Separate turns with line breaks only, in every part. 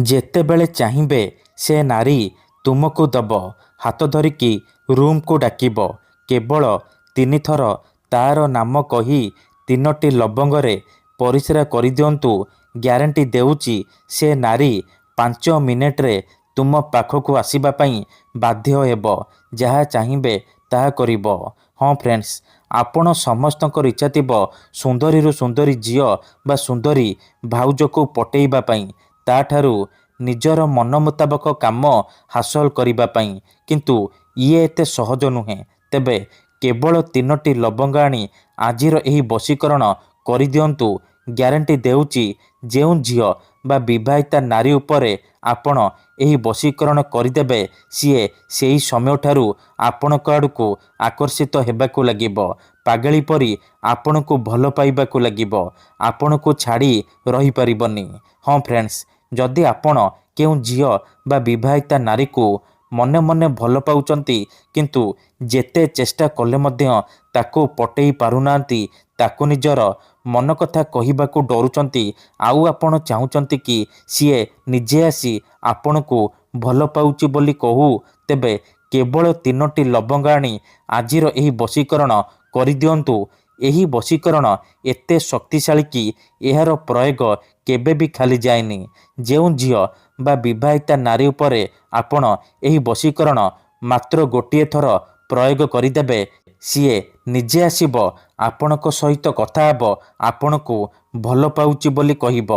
ଯେତେବେଳେ ଚାହିଁବେ ସେ ନାରୀ ତୁମକୁ ଦବ ହାତ ଧରିକି ରୁମ୍କୁ ଡାକିବ। କେବଳ 3 ଥର ତା'ର ନାମ କହି 3ଟି ଲବଙ୍ଗରେ ପରିସ୍ରା କରିଦିଅନ୍ତୁ। ଗ୍ୟାରେଣ୍ଟି ଦେଉଛି ସେ ନାରୀ 5 ମିନିଟ୍ରେ ତୁମ ପାଖକୁ ଆସିବା ପାଇଁ ବାଧ୍ୟ ହେବ। ଯାହା ଚାହିଁବେ ତାହା କରିବ। ହଁ ଫ୍ରେଣ୍ଡସ୍, ଆପଣ ସମସ୍ତଙ୍କର ଇଚ୍ଛା ଥିବ ସୁନ୍ଦରୀରୁ ସୁନ୍ଦରୀ ଝିଅ ବା ସୁନ୍ଦରୀ ଭାଉଜକୁ ପଟେଇବା ପାଇଁ, ତା'ଠାରୁ ନିଜର ମନ ମୁତାବକ କାମ ହାସଲ କରିବା ପାଇଁ। କିନ୍ତୁ ଇଏ ଏତେ ସହଜ ନୁହେଁ। ତେବେ କେବଳ 3ଟି ଲବଙ୍ଗ ଆଣି ଆଜିର ଏହି ବଶୀକରଣ କରିଦିଅନ୍ତୁ। ଗ୍ୟାରେଣ୍ଟି ଦେଉଛି ଯେଉଁ ଝିଅ ବା ବିବାହିତା ନାରୀ ଉପରେ ଆପଣ ଏହି ବଶୀକରଣ କରିଦେବେ, ସିଏ ସେହି ସମୟଠାରୁ ଆପଣଙ୍କ ଆଡ଼କୁ ଆକର୍ଷିତ ହେବାକୁ ଲାଗିବ। ପାଗଳୀ ପରି ଆପଣଙ୍କୁ ଭଲ ପାଇବାକୁ ଲାଗିବ। ଆପଣଙ୍କୁ ଛାଡ଼ି ରହିପାରିବନି। ହଁ ଫ୍ରେଣ୍ଡସ୍, ଯଦି ଆପଣ କେଉଁ ଝିଅ ବା ବିବାହିତା ନାରୀକୁ ମନେ ମନେ ଭଲ ପାଉଛନ୍ତି, କିନ୍ତୁ ଯେତେ ଚେଷ୍ଟା କଲେ ମଧ୍ୟ ତାକୁ ପଟେଇ ପାରୁନାହାନ୍ତି, ତାକୁ ନିଜର ମନ କଥା କହିବାକୁ ଡରୁଛନ୍ତି, ଆଉ ଆପଣ ଚାହୁଁଛନ୍ତି କି ସିଏ ନିଜେ ଆସି ଆପଣଙ୍କୁ ଭଲ ପାଉଛି ବୋଲି କହୁ, ତେବେ କେବଳ 3ଟି ଲବଙ୍ଗ ଆଣି ଆଜିର ଏହି ବଶୀକରଣ କରିଦିଅନ୍ତୁ। ଏହି ବଶୀକରଣ ଏତେ ଶକ୍ତିଶାଳୀ କି ଏହାର ପ୍ରୟୋଗ କେବେ ବି ଖାଲି ଯାଏନି। ଯେଉଁ ଝିଅ ବା ବିବାହିତା ନାରୀ ଉପରେ ଆପଣ ଏହି ବଶୀକରଣ ମାତ୍ର ଗୋଟିଏ ଥର ପ୍ରୟୋଗ କରିଦେବେ, ସିଏ ନିଜେ ଆସିବ ଆପଣଙ୍କ ସହିତ କଥା ହେବ, ଆପଣଙ୍କୁ ଭଲ ପାଉଛି ବୋଲି କହିବ।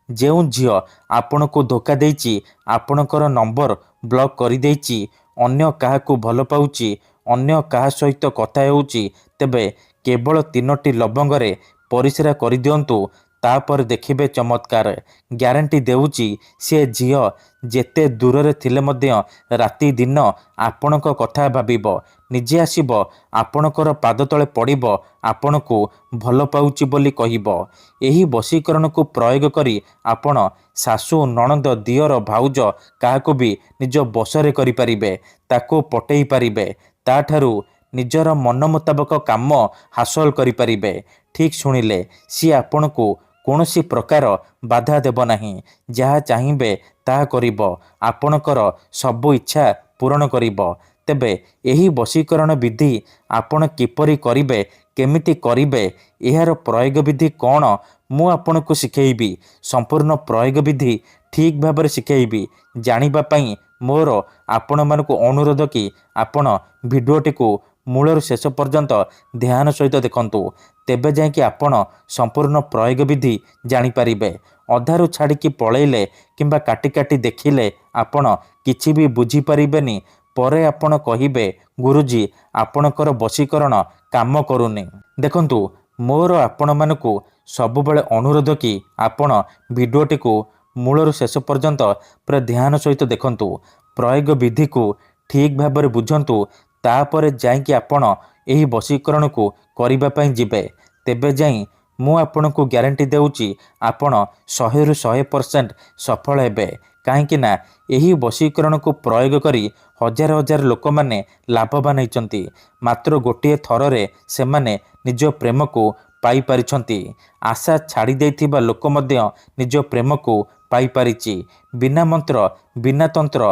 ଯେଉଁ ଝିଅ ଆପଣଙ୍କୁ ଧୋକା ଦେଇଛି, ଆପଣଙ୍କର ନମ୍ବର ବ୍ଲକ୍ କରିଦେଇଛି, ଅନ୍ୟ କାହାକୁ ଭଲ ପାଉଛି, ଅନ୍ୟ କାହା ସହିତ କଥା ହେଉଛି, ତେବେ କେବଳ 3ଟି ଲବଙ୍ଗରେ ପରିସ୍ରା କରିଦିଅନ୍ତୁ। ତାପରେ ଦେଖିବେ ଚମତ୍କାର। ଗ୍ୟାରେଣ୍ଟି ଦେଉଛି ସେ ଝିଅ ଯେତେ ଦୂରରେ ଥିଲେ ମଧ୍ୟ ରାତି ଦିନ ଆପଣଙ୍କ କଥା ଭାବିବ, ନିଜେ ଆସିବ ଆପଣଙ୍କର ପାଦ ତଳେ ପଡ଼ିବ, ଆପଣଙ୍କୁ ଭଲ ପାଉଛି ବୋଲି କହିବ। ଏହି ବଶୀକରଣକୁ ପ୍ରୟୋଗ କରି ଆପଣ ଶାଶୁ, ନଣନ୍ଦ, ଦିଅର, ଭାଉଜ କାହାକୁ ବି ନିଜ ବଶରେ କରିପାରିବେ, ତାକୁ ପଟେଇ ପାରିବେ, ତା'ଠାରୁ ନିଜର ମନ ମୁତାବକ କାମ ହାସଲ କରିପାରିବେ। ଠିକ୍ ଶୁଣିଲେ, ସିଏ ଆପଣଙ୍କୁ କୌଣସି ପ୍ରକାର ବାଧା ଦେବ ନାହିଁ। ଯାହା ଚାହିଁବେ ତାହା କରିବ, ଆପଣଙ୍କର ସବୁ ଇଚ୍ଛା ପୂରଣ କରିବ। ତେବେ ଏହି ବଶୀକରଣ ବିଧି ଆପଣ କିପରି କରିବେ, କେମିତି କରିବେ, ଏହାର ପ୍ରୟୋଗ ବିଧି କ'ଣ, ମୁଁ ଆପଣଙ୍କୁ ଶିଖେଇବି। ସମ୍ପୂର୍ଣ୍ଣ ପ୍ରୟୋଗ ବିଧି ଠିକ୍ ଭାବରେ ଶିଖେଇବି। ଜାଣିବା ପାଇଁ ମୋର ଆପଣମାନଙ୍କୁ ଅନୁରୋଧ କି ଆପଣ ଭିଡ଼ିଓଟିକୁ ମୂଳରୁ ଶେଷ ପର୍ଯ୍ୟନ୍ତ ଧ୍ୟାନ ସହିତ ଦେଖନ୍ତୁ। ତେବେ ଯାଇକି ଆପଣ ସମ୍ପୂର୍ଣ୍ଣ ପ୍ରୟୋଗ ବିଧି ଜାଣିପାରିବେ। ଅଧାରୁ ଛାଡ଼ିକି ପଳେଇଲେ କିମ୍ବା କାଟି କାଟି ଦେଖିଲେ ଆପଣ କିଛି ବି ବୁଝିପାରିବେନି। ପରେ ଆପଣ କହିବେ, ଗୁରୁଜୀ ଆପଣଙ୍କର ବଶୀକରଣ କାମ କରୁନି। ଦେଖନ୍ତୁ, ମୋର ଆପଣମାନଙ୍କୁ ସବୁବେଳେ ଅନୁରୋଧ କି ଆପଣ ଭିଡ଼ିଓଟିକୁ ମୂଳରୁ ଶେଷ ପର୍ଯ୍ୟନ୍ତ ପୁରା ଧ୍ୟାନ ସହିତ ଦେଖନ୍ତୁ। ପ୍ରୟୋଗ ବିଧିକୁ ଠିକ୍ ଭାବରେ ବୁଝନ୍ତୁ। ତାପରେ ଯାଇକି ଆପଣ ଏହି ବଶୀକରଣକୁ କରିବା ପାଇଁ ଯିବେ। ତେବେ ଯାଇ ମୁଁ ଆପଣଙ୍କୁ ଗ୍ୟାରେଣ୍ଟି ଦେଉଛି ଆପଣ 100ରୁ 100% ସଫଳ ହେବେ। କାହିଁକି ନା ଏହି ବଶୀକରଣକୁ ପ୍ରୟୋଗ କରି ହଜାର ହଜାର ଲୋକମାନେ ଲାଭବାନ ହେଇଛନ୍ତି। ମାତ୍ର ଗୋଟିଏ ଥରରେ ସେମାନେ ନିଜ ପ୍ରେମକୁ ପାଇପାରିଛନ୍ତି। ଆଶା ଛାଡ଼ି ଦେଇଥିବା ଲୋକ ମଧ୍ୟ ନିଜ ପ୍ରେମକୁ ପାଇପାରିଛି। ବିନା ମନ୍ତ୍ର, ବିନା ତନ୍ତ୍ର,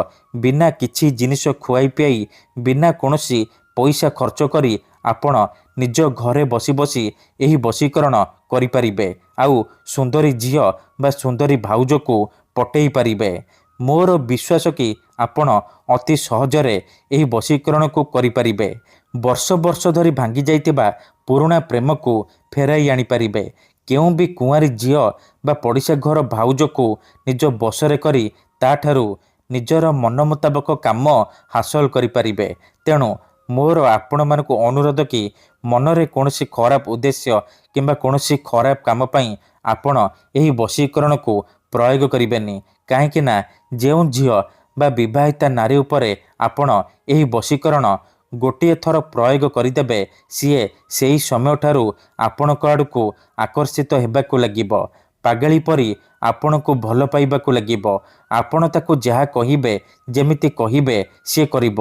ବିନା କିଛି ଜିନିଷ ଖୁଆଇ ପିଆଇ, ବିନା କୌଣସି ପଇସା ଖର୍ଚ୍ଚ କରି ଆପଣ ନିଜ ଘରେ ବସି ବସି ଏହି ବଶୀକରଣ କରିପାରିବେ, ଆଉ ସୁନ୍ଦରୀ ଝିଅ ବା ସୁନ୍ଦରୀ ଭାଉଜକୁ ପଟେଇ ପାରିବେ। ମୋର ବିଶ୍ୱାସ କି ଆପଣ ଅତି ସହଜରେ ଏହି ବଶୀକରଣକୁ କରିପାରିବେ। ବର୍ଷ ବର୍ଷ ଧରି ଭାଙ୍ଗି ଯାଇଥିବା ପୁରୁଣା ପ୍ରେମକୁ ଫେରାଇ ଆଣିପାରିବେ। କେଉଁ ବି କୁଆଁରୀ ଝିଅ ବା ପଡ଼ିଶା ଘର ଭାଉଜକୁ ନିଜ ବଶରେ କରି ତା'ଠାରୁ ନିଜର ମନ ମୁତାବକ କାମ ହାସଲ କରିପାରିବେ। ତେଣୁ ମୋର ଆପଣମାନଙ୍କୁ ଅନୁରୋଧ କି ମନରେ କୌଣସି ଖରାପ ଉଦ୍ଦେଶ୍ୟ କିମ୍ବା କୌଣସି ଖରାପ କାମ ପାଇଁ ଆପଣ ଏହି ବଶୀକରଣକୁ ପ୍ରୟୋଗ କରିବେନି। କାହିଁକି ନା ଯେଉଁ ଝିଅ ବା ବିବାହିତା ନାରୀ ଉପରେ ଆପଣ ଏହି ବଶୀକରଣ ଗୋଟିଏ ଥର ପ୍ରୟୋଗ କରିଦେବେ, ସିଏ ସେହି ସମୟଠାରୁ ଆପଣଙ୍କ ଆଡ଼କୁ ଆକର୍ଷିତ ହେବାକୁ ଲାଗିବ। ପାଗଳୀ ପରି ଆପଣଙ୍କୁ ଭଲ ପାଇବାକୁ ଲାଗିବ। ଆପଣ ତାକୁ ଯାହା କହିବେ, ଯେମିତି କହିବେ ସିଏ କରିବ।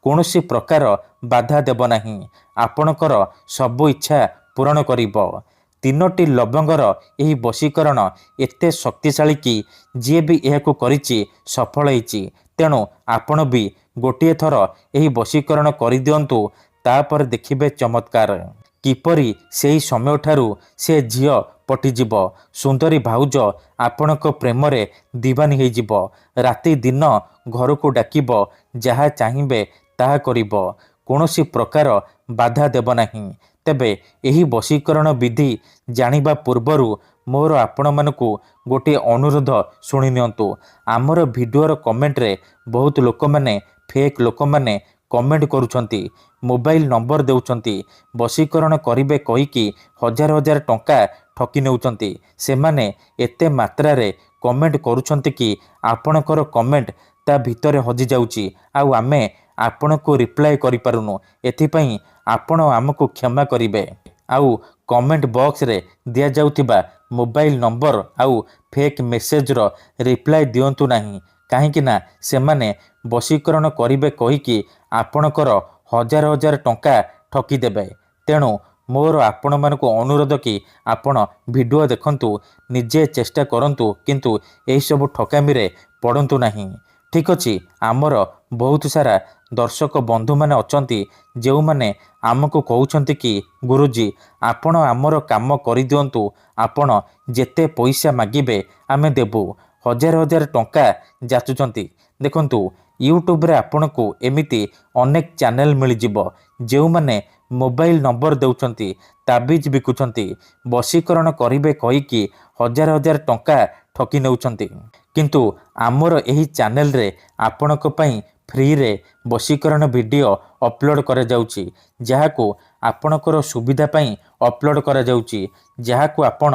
କୌଣସି ପ୍ରକାର ବାଧା ଦେବ ନାହିଁ। ଆପଣଙ୍କର ସବୁ ଇଚ୍ଛା ପୂରଣ କରିବ। ତିନୋଟି ଲବଙ୍ଗର ଏହି ବଶୀକରଣ ଏତେ ଶକ୍ତିଶାଳୀ କି ଯିଏ ବି ଏହାକୁ କରିଛି ସଫଳ ହେଇଛି। ତେଣୁ ଆପଣ ବି ଗୋଟିଏ ଥର ଏହି ବଶୀକରଣ କରିଦିଅନ୍ତୁ, ତାପରେ ଦେଖିବେ ଚମତ୍କାର। କିପରି ସେହି ସମୟଠାରୁ ସେ ଝିଅ ପଟିଯିବ। ସୁନ୍ଦରୀ ଭାଉଜ ଆପଣଙ୍କ ପ୍ରେମରେ ଦିବାନୀ ହେଇଯିବ। ରାତି ଦିନ ଘରକୁ ଡାକିବ, ଯାହା ଚାହିଁବେ ତାହା କରିବ। କୌଣସି ପ୍ରକାର ବାଧା ଦେବ ନାହିଁ। ତେବେ ଏହି ବଶୀକରଣ ବିଧି ଜାଣିବା ପୂର୍ବରୁ ମୋର ଆପଣମାନଙ୍କୁ ଗୋଟିଏ ଅନୁରୋଧ ଶୁଣି ନିଅନ୍ତୁ। ଆମର ଭିଡ଼ିଓର କମେଣ୍ଟରେ ବହୁତ ଲୋକମାନେ ଫେକ୍ ଲୋକମାନେ କମେଣ୍ଟ କରୁଛନ୍ତି, ମୋବାଇଲ ନମ୍ବର ଦେଉଛନ୍ତି, ବଶୀକରଣ କରିବେ କହିକି ହଜାର ହଜାର ଟଙ୍କା ଠକି ନେଉଛନ୍ତି। ସେମାନେ ଏତେ ମାତ୍ରାରେ କମେଣ୍ଟ କରୁଛନ୍ତି କି ଆପଣଙ୍କର କମେଣ୍ଟ ତା ଭିତରେ ହଜିଯାଉଛି, ଆଉ ଆମେ ଆପଣଙ୍କୁ ରିପ୍ଲାଏ କରିପାରୁନୁ। ଏଥିପାଇଁ ଆପଣ ଆମକୁ କ୍ଷମା କରିବେ। ଆଉ କମେଣ୍ଟ ବକ୍ସରେ ଦିଆଯାଉଥିବା ମୋବାଇଲ ନମ୍ବର ଆଉ ଫେକ୍ ମେସେଜର ରିପ୍ଲାଏ ଦିଅନ୍ତୁ ନାହିଁ। କାହିଁକି ନା ସେମାନେ ବଶୀକରଣ କରିବେ କହିକି ଆପଣଙ୍କର ହଜାର ହଜାର ଟଙ୍କା ଠକିଦେବେ। ତେଣୁ ମୋର ଆପଣମାନଙ୍କୁ ଅନୁରୋଧ କି ଆପଣ ଭିଡ଼ିଓ ଦେଖନ୍ତୁ, ନିଜେ ଚେଷ୍ଟା କରନ୍ତୁ, କିନ୍ତୁ ଏହିସବୁ ଠକାମିରେ ପଡ଼ନ୍ତୁ ନାହିଁ। ଠିକ୍ ଅଛି, ଆମର ବହୁତ ସାରା ଦର୍ଶକ ବନ୍ଧୁମାନେ ଅଛନ୍ତି ଯେଉଁମାନେ ଆମକୁ କହୁଛନ୍ତି କି ଗୁରୁଜୀ ଆପଣ ଆମର କାମ କରିଦିଅନ୍ତୁ, ଆପଣ ଯେତେ ପଇସା ମାଗିବେ ଆମେ ଦେବୁ। ହଜାର ହଜାର ଟଙ୍କା ଯାଚୁଛନ୍ତି। ଦେଖନ୍ତୁ, ୟୁଟ୍ୟୁବରେ ଆପଣଙ୍କୁ ଏମିତି ଅନେକ ଚ୍ୟାନେଲ ମିଳିଯିବ ଯେଉଁମାନେ ମୋବାଇଲ ନମ୍ବର ଦେଉଛନ୍ତି, ତାବିଜ ବିକୁଛନ୍ତି, ବଶୀକରଣ କରିବେ କହିକି ହଜାର ହଜାର ଟଙ୍କା ଠକି ନେଉଛନ୍ତି। କିନ୍ତୁ ଆମର ଏହି ଚ୍ୟାନେଲରେ ଆପଣଙ୍କ ପାଇଁ ଫ୍ରିରେ ବଶୀକରଣ ଭିଡ଼ିଓ ଅପଲୋଡ଼ କରାଯାଉଛି, ଯାହାକୁ ଆପଣଙ୍କର ସୁବିଧା ପାଇଁ ଅପଲୋଡ଼ କରାଯାଉଛି, ଯାହାକୁ ଆପଣ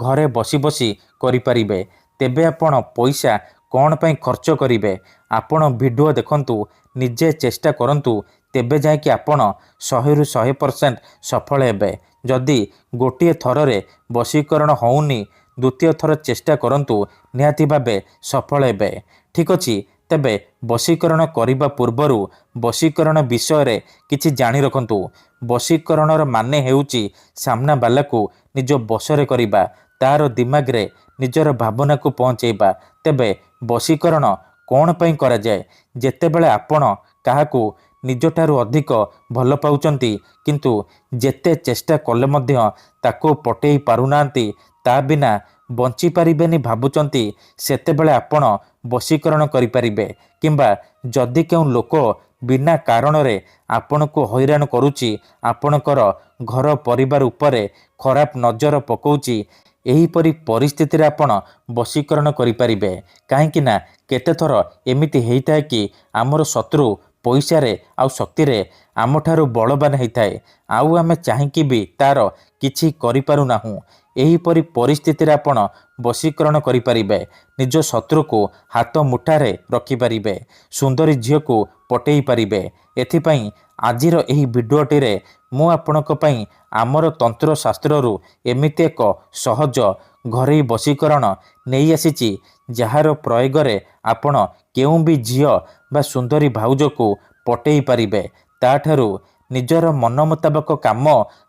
ଘରେ ବସି ବସି କରିପାରିବେ। ତେବେ ଆପଣ ପଇସା କ'ଣ ପାଇଁ ଖର୍ଚ୍ଚ କରିବେ? ଆପଣ ଭିଡ଼ିଓ ଦେଖନ୍ତୁ, ନିଜେ ଚେଷ୍ଟା କରନ୍ତୁ, ତେବେ ଯାଇକି ଆପଣ 100ରୁ 100% ସଫଳ ହେବେ। ଯଦି ଗୋଟିଏ ଥରରେ ବଶୀକରଣ ହେଉନି, ଦ୍ୱିତୀୟ ଥର ଚେଷ୍ଟା କରନ୍ତୁ, ନିହାତି ଭାବେ ସଫଳ ହେବେ। ଠିକ୍ ଅଛି, ତେବେ ବଶୀକରଣ କରିବା ପୂର୍ବରୁ ବଶୀକରଣ ବିଷୟରେ କିଛି ଜାଣି ରଖନ୍ତୁ। ବଶୀକରଣର ମାନେ ହେଉଛି ସାମ୍ନାବାଲାକୁ ନିଜ ବଶରେ କରିବା, ତାର ଦିମାଗରେ ନିଜର ଭାବନାକୁ ପହଞ୍ଚାଇବା। ତେବେ ବଶୀକରଣ କ'ଣ ପାଇଁ କରାଯାଏ? ଯେତେବେଳେ ଆପଣ କାହାକୁ ନିଜଠାରୁ ଅଧିକ ଭଲ ପାଉଛନ୍ତି, କିନ୍ତୁ ଯେତେ ଚେଷ୍ଟା କଲେ ମଧ୍ୟ ତାକୁ ପଟେଇ ପାରୁନାହାନ୍ତି, ତା ବିନା ବଞ୍ଚିପାରିବେନି ଭାବୁଛନ୍ତି, ସେତେବେଳେ ଆପଣ ବଶୀକରଣ କରିପାରିବେ। କିମ୍ବା ଯଦି କେଉଁ ଲୋକ ବିନା କାରଣରେ ଆପଣଙ୍କୁ ହଇରାଣ କରୁଛି, ଆପଣଙ୍କର ଘର ପରିବାର ଉପରେ ଖରାପ ନଜର ପକାଉଛି, ଏହିପରି ପରିସ୍ଥିତିରେ ଆପଣ ବଶୀକରଣ କରିପାରିବେ। କାହିଁକି ନା କେତେଥର ଏମିତି ହେଇଥାଏ କି ଆମର ଶତ୍ରୁ ପଇସାରେ ଆଉ ଶକ୍ତିରେ ଆମଠାରୁ ବଳବାନ ହେଇଥାଏ, ଆଉ ଆମେ ଚାହିଁକି ବି ତାର କିଛି କରିପାରୁନାହୁଁ। ଏହିପରି ପରିସ୍ଥିତିରେ ଆପଣ ବଶୀକରଣ କରିପାରିବେ। ନିଜ ଶତ୍ରୁକୁ ହାତ ମୁଠାରେ ରଖିପାରିବେ, ସୁନ୍ଦରୀ ଝିଅକୁ ପଟେଇ ପାରିବେ। ଏଥିପାଇଁ ଆଜିର ଏହି ଭିଡ଼ିଓଟିରେ ମୁଁ ଆପଣଙ୍କ ପାଇଁ ଆମର ତନ୍ତ୍ରଶାସ୍ତ୍ରରୁ ଏମିତି ଏକ ସହଜ ଘରୋଇ ବଶୀକରଣ ନେଇ ଆସିଛି, ଯାହାର ପ୍ରୟୋଗରେ ଆପଣ କେଉଁ ବି ଝିଅ ବା ସୁନ୍ଦରୀ ଭାଉଜକୁ ପଟେଇ ପାରିବେ, ତାଠାରୁ ନିଜର ମନ ମୁତାବକ କାମ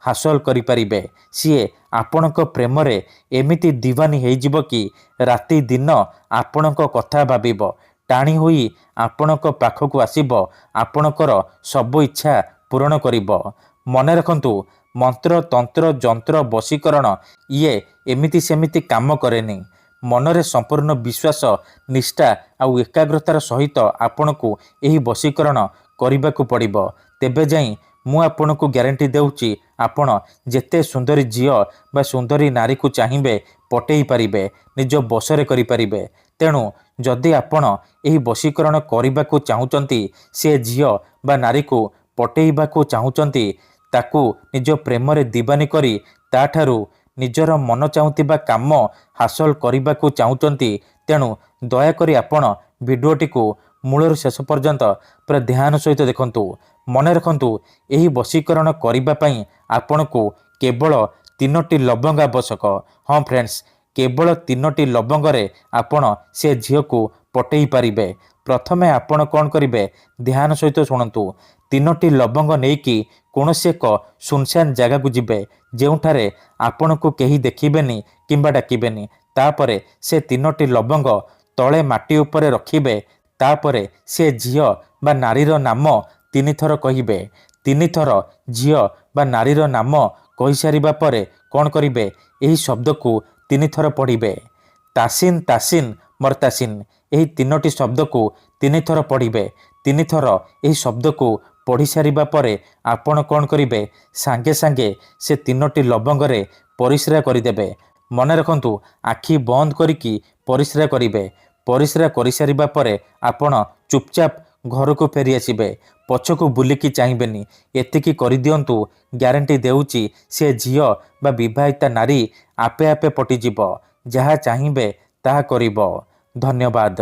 ହାସଲ କରିପାରିବେ। ସିଏ ଆପଣଙ୍କ ପ୍ରେମରେ ଏମିତି ଦିବାନୀ ହେଇଯିବ କି ରାତି ଦିନ ଆପଣଙ୍କ କଥା ଭାବିବ, ଟାଣି ହୋଇ ଆପଣଙ୍କ ପାଖକୁ ଆସିବ, ଆପଣଙ୍କର ସବୁ ଇଚ୍ଛା ପୂରଣ କରିବ। ମନେ ରଖନ୍ତୁ, ମନ୍ତ୍ର ତନ୍ତ୍ର ଯନ୍ତ୍ର ବଶୀକରଣ ଇଏ ଏମିତି ସେମିତି କାମ କରେନି। ମନରେ ସମ୍ପୂର୍ଣ୍ଣ ବିଶ୍ୱାସ, ନିଷ୍ଠା ଆଉ ଏକାଗ୍ରତାର ସହିତ ଆପଣଙ୍କୁ ଏହି ବଶୀକରଣ କରିବାକୁ ପଡ଼ିବ। ତେବେ ଯାଇ ମୁଁ ଆପଣଙ୍କୁ ଗ୍ୟାରେଣ୍ଟି ଦେଉଛି, ଆପଣ ଯେତେ ସୁନ୍ଦରୀ ଝିଅ ବା ସୁନ୍ଦରୀ ନାରୀକୁ ଚାହିଁବେ ପଟେଇ ପାରିବେ, ନିଜ ବଶରେ କରିପାରିବେ। ତେଣୁ ଯଦି ଆପଣ ଏହି ବଶୀକରଣ କରିବାକୁ ଚାହୁଁଛନ୍ତି, ସେ ଝିଅ ବା ନାରୀକୁ ପଟେଇବାକୁ ଚାହୁଁଛନ୍ତି, ତାକୁ ନିଜ ପ୍ରେମରେ ଦିବାନୀ କରି ତାଠାରୁ ନିଜର ମନ ଚାହୁଁଥିବା କାମ ହାସଲ କରିବାକୁ ଚାହୁଁଛନ୍ତି, ତେଣୁ ଦୟାକରି ଆପଣ ଭିଡ଼ିଓଟିକୁ ମୂଳରୁ ଶେଷ ପର୍ଯ୍ୟନ୍ତ ପୁରା ଧ୍ୟାନ ସହିତ ଦେଖନ୍ତୁ। ମନେ ରଖନ୍ତୁ, ଏହି ବଶୀକରଣ କରିବା ପାଇଁ ଆପଣଙ୍କୁ କେବଳ 3ଟି ଲବଙ୍ଗ ଆବଶ୍ୟକ। ହଁ ଫ୍ରେଣ୍ଡସ୍, କେବଳ 3ଟି ଲବଙ୍ଗରେ ଆପଣ ସେ ଝିଅକୁ ପଟେଇ ପାରିବେ। ପ୍ରଥମେ ଆପଣ କ'ଣ କରିବେ, ଧ୍ୟାନ ସହିତ ଶୁଣନ୍ତୁ। ତିନୋଟି ଲବଙ୍ଗ ନେଇକି କୌଣସି ଏକ ସୁନସାନ୍ ଜାଗାକୁ ଯିବେ, ଯେଉଁଠାରେ ଆପଣଙ୍କୁ କେହି ଦେଖିବେନି କିମ୍ବା ଡାକିବେନି। ତାପରେ ସେ ତିନୋଟି ଲବଙ୍ଗ ତଳେ ମାଟି ଉପରେ ରଖିବେ। ତାପରେ ସେ ଝିଅ ବା ନାରୀର ନାମ ତିନିଥର କହିବେ। ତିନିଥର ଝିଅ ବା ନାରୀର ନାମ କହିସାରିବା ପରେ କ'ଣ କରିବେ? ଏହି ଶବ୍ଦକୁ ତିନିଥର ପଢ଼ିବେ। ତାସିନ୍ ତାସିନ୍ ମର୍ତାସିନ୍। ଏହି ତିନୋଟି ଶବ୍ଦକୁ ତିନିଥର ପଢ଼ିବେ। ତିନିଥର ଏହି ଶବ୍ଦକୁ ପଢ଼ି ସାରିବା ପରେ ଆପଣ କ'ଣ କରିବେ? ସାଙ୍ଗେ ସାଙ୍ଗେ ସେ ତିନୋଟି ଲବଙ୍ଗରେ ପରିସ୍ରା କରିଦେବେ। ମନେ ରଖନ୍ତୁ, ଆଖି ବନ୍ଦ କରିକି ପରିସ୍ରା କରିବେ। ପରିସ୍ରା କରିସାରିବା ପରେ ଆପଣ ଚୁପଚାପ ଘରକୁ ଫେରିଆସିବେ। ପଛକୁ ବୁଲିକି ଚାହିଁବେନି। ଏତିକି କରିଦିଅନ୍ତୁ, ଗ୍ୟାରେଣ୍ଟି ଦେଉଛି ସେ ଝିଅ ବା ବିବାହିତା ନାରୀ ଆପେ ଆପେ ପଟିଯିବ। ଯାହା ଚାହିଁବେ ତାହା କରିବ। ଧନ୍ୟବାଦ।